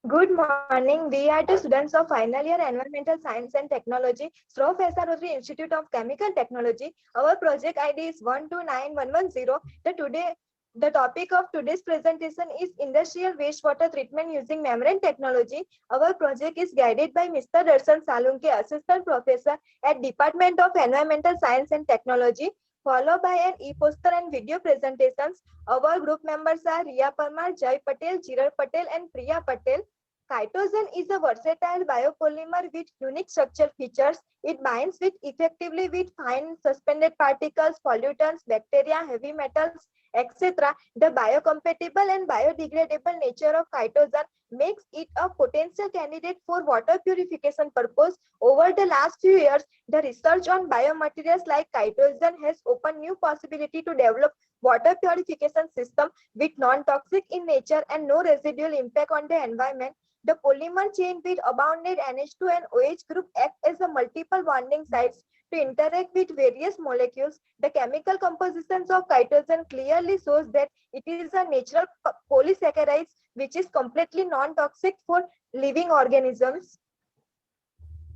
Good morning. We are the students of final year Environmental Science and Technology, SROF SROG Institute of Chemical Technology. Our project ID is 129110. The topic of today's presentation is Industrial Wastewater Treatment Using Membrane Technology. Our project is guided by Mr. Darshan Salunke, Assistant Professor at Department of Environmental Science and Technology, followed by an e-poster and video presentations. Our group members are Riya Parmar, Jai Patel, Jirar Patel, and Priya Patel. Chitosan is a versatile biopolymer with unique structure features. It binds effectively with fine suspended particles, pollutants, bacteria, heavy metals, etc. The biocompatible and biodegradable nature of chitosan makes it a potential candidate for water purification purpose. Over the last few years, the research on biomaterials like chitosan has opened new possibility to develop water purification system with non-toxic in nature and no residual impact on the environment. The polymer chain with abounded NH2 and OH group act as a multiple bonding sites to interact with various molecules. The chemical compositions of chitosan clearly shows that it is a natural polysaccharide which is completely non-toxic for living organisms.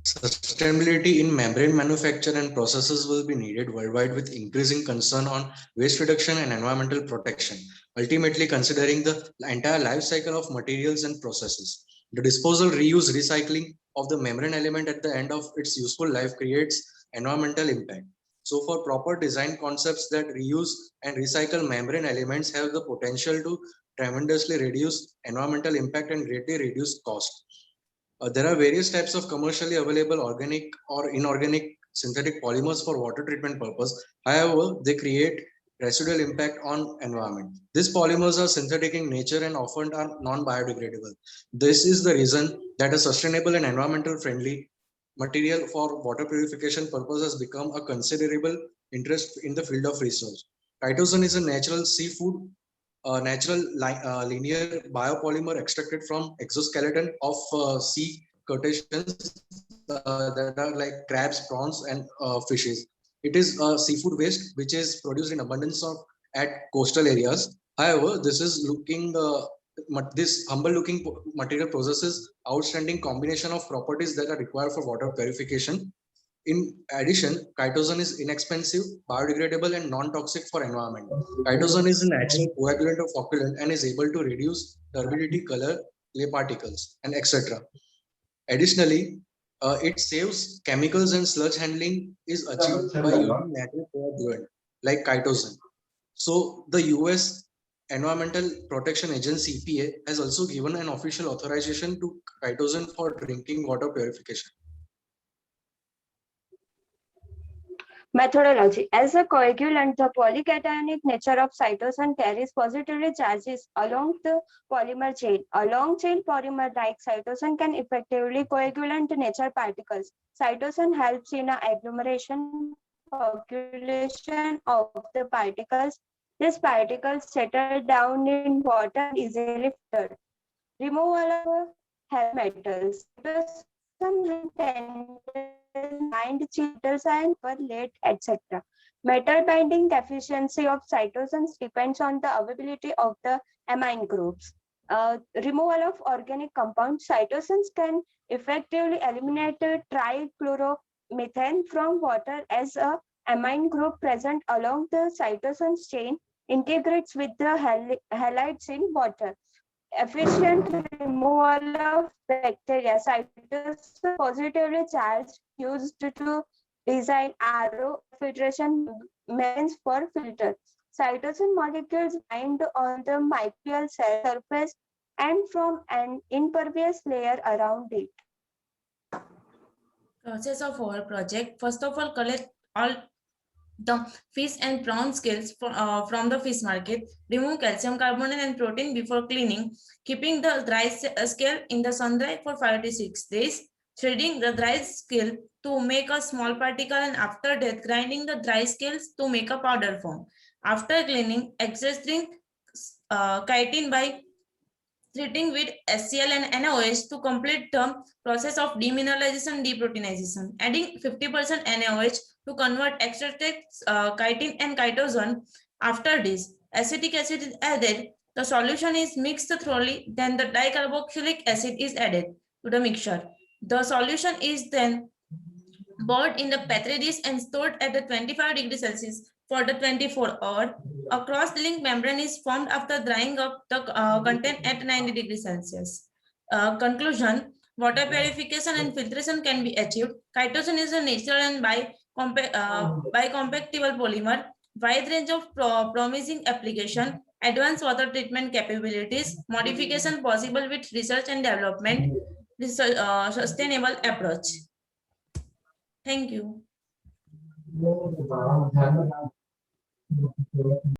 Sustainability in membrane manufacture and processes will be needed worldwide with increasing concern on waste reduction and environmental protection, ultimately considering the entire life cycle of materials and processes. The disposal, reuse, recycling of the membrane element at the end of its useful life creates environmental impact. So for proper design concepts that reuse and recycle membrane elements have the potential to tremendously reduce environmental impact and greatly reduce cost. There are various types of commercially available organic or inorganic synthetic polymers for water treatment purpose. However, they create residual impact on environment. These polymers are synthetic in nature and often are non-biodegradable. This is the reason that a sustainable and environmental friendly material for water purification purpose has become a considerable interest in the field of research. Chitosan is a natural seafood natural linear biopolymer extracted from exoskeleton of sea crustaceans that are like crabs, prawns, and fishes. It is seafood waste which is produced in abundance of at coastal areas. However, this humble-looking material possesses outstanding combination of properties that are required for water purification. In addition, chitosan is inexpensive, biodegradable, and non-toxic for environment. Chitosan is a natural coagulant of flocculant and is able to reduce turbidity, color, clay particles, and etc. Additionally, it saves chemicals and sludge handling is achieved by using natural coagulant like chitosan. So the US Environmental Protection Agency EPA has also given an official authorization to chitosan for drinking water purification. Methodology. As a coagulant, the polycationic nature of cytosine carries positively charges along the polymer chain. A long chain polymer like cytosine can effectively coagulant nature particles. Cytosine helps in agglomeration, coagulation of the particles. These particles settle down in water and easily filtered. Removal of heavy metals. Cytosine bind metals and per lead, etc. Metal binding efficiency of cytosines depends on the availability of the amine groups. Removal of organic compounds. Cytosines can effectively eliminate trichloromethane from water as a amine group present along the cytosine chain integrates with the halides in water. Efficient removal of bacteria. Cytosine positively charged used to design RO filtration membranes for filter. Cytosine molecules bind on the microbial cell surface and from an impervious layer around it. Process of our project. First of all, collect all the fish and prawn scales from the fish market. Remove calcium carbonate and protein before cleaning, keeping the dry scale in the sun dry for 5 to 6 days. Threading the dry scale to make a small particle, and after that grinding the dry scales to make a powder form. After cleaning, extracting chitin by treating with HCl and NaOH to complete the process of demineralization and deproteinization. Adding 50% NaOH to convert extracted chitin and chitosan. After this, acetic acid is added The solution is mixed thoroughly, then the dicarboxylic acid is added to the mixture. The solution is then boiled in the Petri dish and stored at the 25 degrees Celsius for the 24 hours. A cross-linked membrane is formed after drying up the content at 90 degrees Celsius. Conclusion, water purification and filtration can be achieved. Chitosan is a natural and bicompatible polymer. Wide range of promising application, advanced water treatment capabilities, modification possible with research and development, sustainable approach. Thank you.